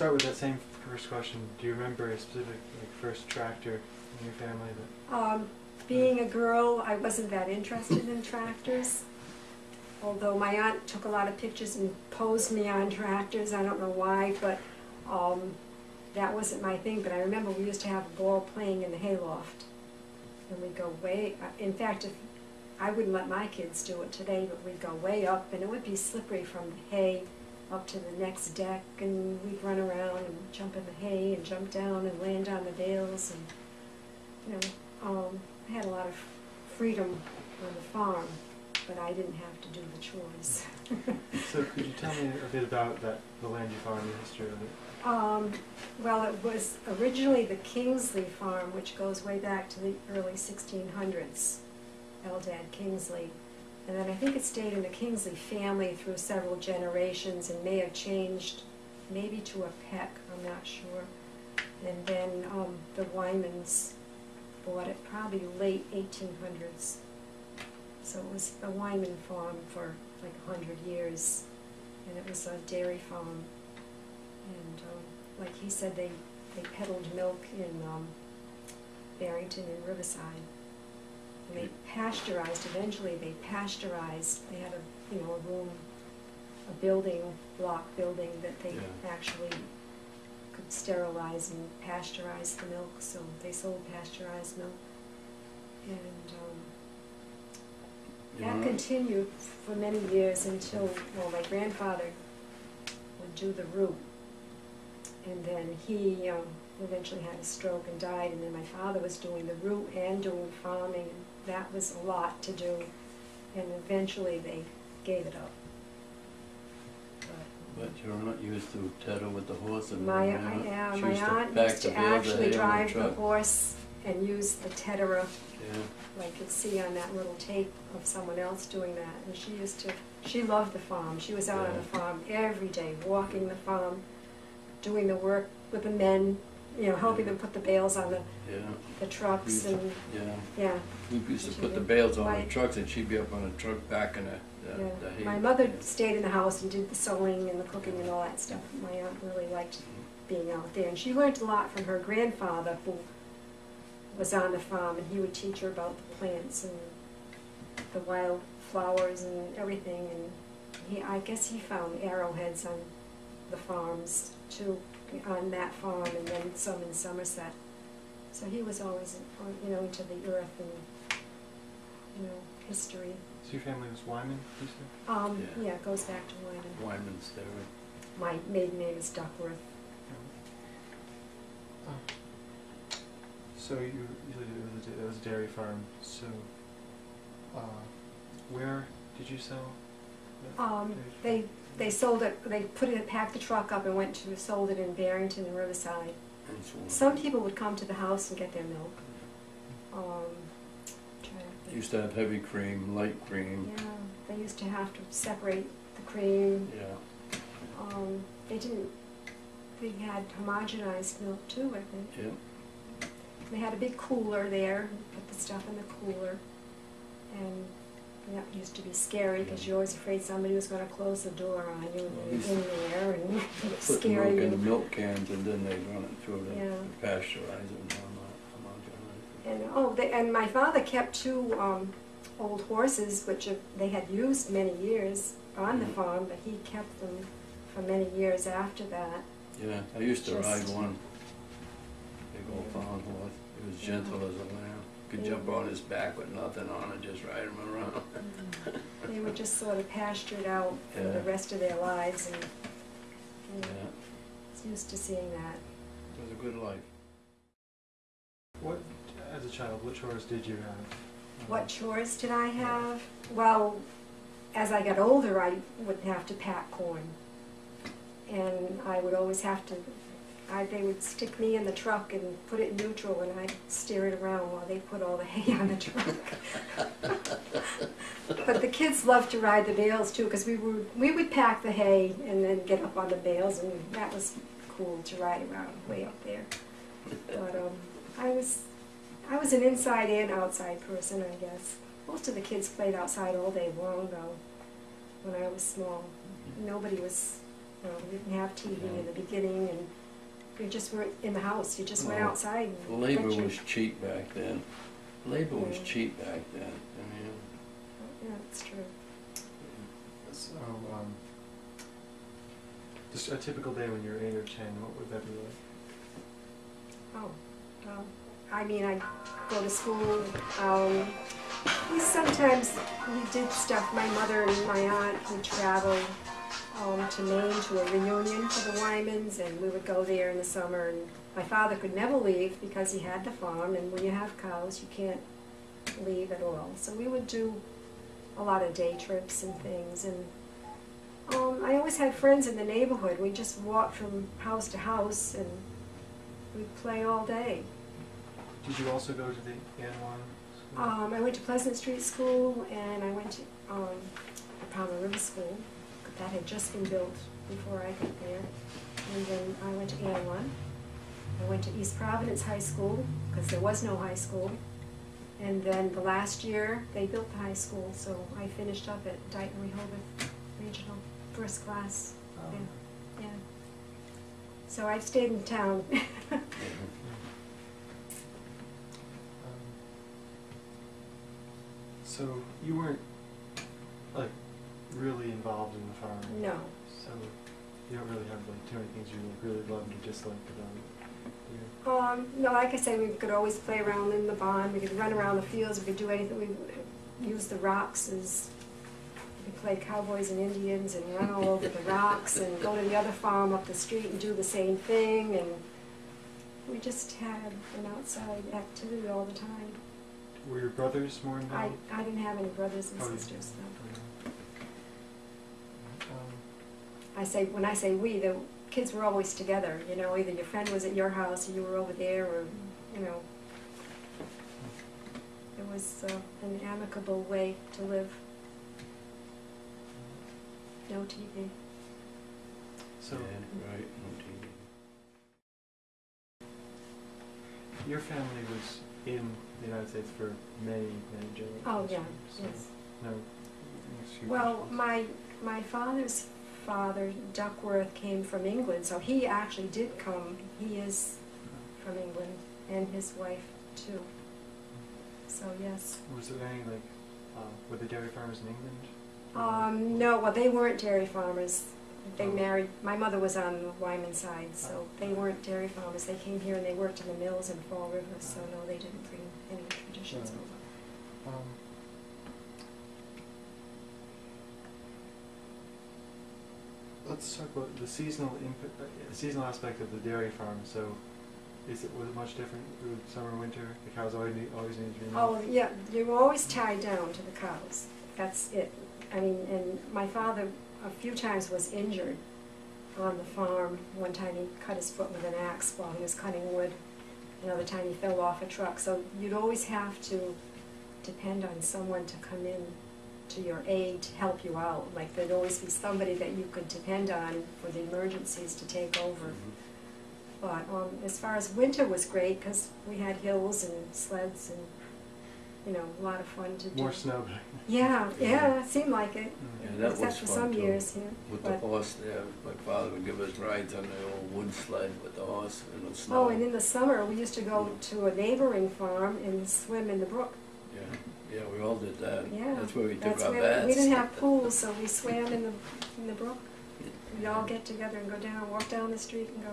start with that same first question. Do you remember a specific first tractor in your family? Being a girl, I wasn't that interested in tractors. Although my aunt took a lot of pictures and posed me on tractors, I don't know why, but that wasn't my thing. But I remember we used to have a ball playing in the hayloft, and we'd go way. In fact, if I wouldn't let my kids do it today, but we'd go way up, and it would be slippery from the hay up to the next deck, and we'd run around and jump in the hay and jump down and land on the bales, and I had a lot of freedom on the farm, but I didn't have to do the chores. So could you tell me a bit about the land you farmed, the history of it? Well, it was originally the Kingsley farm, which goes way back to the early 1600s, Eldad Kingsley. And then I think it stayed in the Kingsley family through several generations and may have changed maybe to a peck, I'm not sure. And then the Wymans bought it probably late 1800s. So it was a Wyman farm for like 100 years. And it was a dairy farm. And like he said, they peddled milk in Barrington and Riverside. And they pasteurized, eventually they pasteurized. They had a room, a block building that they actually could sterilize and pasteurize the milk, so they sold pasteurized milk. And that continued for many years until, well, my grandfather would do the root. And then he eventually had a stroke and died, and then my father was doing the root and doing farming, and that was a lot to do, and eventually they gave it up. But you're not used to tether with the horse? And my aunt used to actually drive the horse and use the tetherer, like you'd see on that little tape of someone else doing that. And she loved the farm. She was out on the farm every day, walking the farm, doing the work with the men, helping them put the bales on the trucks. We used to put the bales on the trucks, and she'd be up on the truck back in the hay. My mother stayed in the house and did the sewing and the cooking and all that stuff. My aunt really liked being out there, and she learned a lot from her grandfather, who was on the farm, and he would teach her about the plants and the wild flowers and everything. And I guess he found arrowheads on the farms too, on that farm, and then some in Somerset. So he was always, into the earth and, history. So your family was Wyman, you said? Yeah, it goes back to Wyman. Wyman's there. My maiden name is Duckworth. So it was a dairy farm. So where did you sell? They sold it. They packed the truck up and sold it in Barrington and Riverside. Some people would come to the house and get their milk. They used to have heavy cream, light cream. Yeah, they used to have to separate the cream. Yeah. They had homogenized milk too, I think. Yeah. They had a big cooler there, put the stuff in the cooler, and that used to be scary because you're always afraid somebody was going to close the door on you and you're in there and put milk in the milk cans, and then they run it through the pasteurizer and and my father kept two old horses, which they had used many years on the farm, but he kept them for many years after that. Yeah, I used to ride one big old farm horse. It was gentle as a lamb. Could jump on his back with nothing on it, just ride him around. They were just sort of pastured out for the rest of their lives, and I was used to seeing that. It was a good life. As a child, what chores did you have? What chores did I have? Well, as I got older, I would have to pack corn, and I would always have to. They would stick me in the truck and put it in neutral, and I'd steer it around while they put all the hay on the truck. But the kids loved to ride the bales too, because we would pack the hay and then get up on the bales, and that was cool to ride around way up there. But I was an inside and outside person, I guess. Most of the kids played outside all day long, though, when I was small. Nobody was We didn't have TV in the beginning, and you just weren't in the house. You just went No. outside. And Labor got your- was cheap back then. Labor was Yeah. cheap back then. I mean, Yeah, it's true. So, just a typical day when you're 8 or 10, what would that be like? Oh, I mean, I go to school. We did stuff. My mother and my aunt would travel to Maine to a reunion for the Wymans, and we would go there in the summer. And my father could never leave because he had the farm, and when you have cows, you can't leave at all. So we would do a lot of day trips and things. And I always had friends in the neighborhood. We just walked from house to house, and we'd play all day. Did you also go to the Anwan school? I went to Pleasant Street School, and I went to the Palmer River School. That had just been built before I got there. And then I went to Anwan. I went to East Providence High School, because there was no high school. And then the last year, they built the high school, so I finished up at Dighton Rehoboth Regional, first class. Yeah. So I've stayed in town. So you weren't like really involved in the farm. No. So you don't really have like too many things you like really loved or disliked about it. No, like I say, we could always play around in the barn. We could run around the fields. We could do anything. We use the rocks as we could play cowboys and Indians and run all over the rocks and go to the other farm up the street and do the same thing. And we just had an outside activity all the time. Were your brothers more involved? I didn't have any brothers and Oh, you sisters. didn't. No. Um, When I say we, the kids were always together. You know, either your friend was at your house or you were over there, or you know, it was an amicable way to live. No TV. So yeah, right, no TV. your family was in the United States for many, many generations. Oh yeah, So yes. no. excuse Well, me. my father's father, Duckworth, came from England, so he actually did come. He is from England, and his wife too. So yes. Was there any like were the dairy farmers in England? No, well, they weren't dairy farmers. They married. My mother was on the Wyman side, so they weren't dairy farmers. They came here and they worked in the mills in Fall River. So no, they didn't bring any traditions over. Let's talk about the seasonal seasonal aspect of the dairy farm. So, was it much different through summer, winter? The cows always need to be milked? Oh yeah, you were always tied down to the cows. That's it. I mean, and my father a few times was injured on the farm. One time he cut his foot with an axe while he was cutting wood. Another time he fell off a truck. So you'd always have to depend on someone to come in to your aid to help you out. Like there'd always be somebody that you could depend on for the emergencies to take over. But as far as winter was great because we had hills and sleds and you know a lot of fun to do. More snow back then. Yeah, it seemed like it. Yeah, that Except was for fun some too. years, yeah. With But- the horse there, my father would give us rides on the old wood sled with the horse in the snow. Oh, and in the summer we used to go to a neighboring farm and swim in the brook. Yeah, we all did that. Yeah, That's where we took that's our where baths. we didn't have pools, so we swam in the brook. We'd all get together and go down, walk down the street and go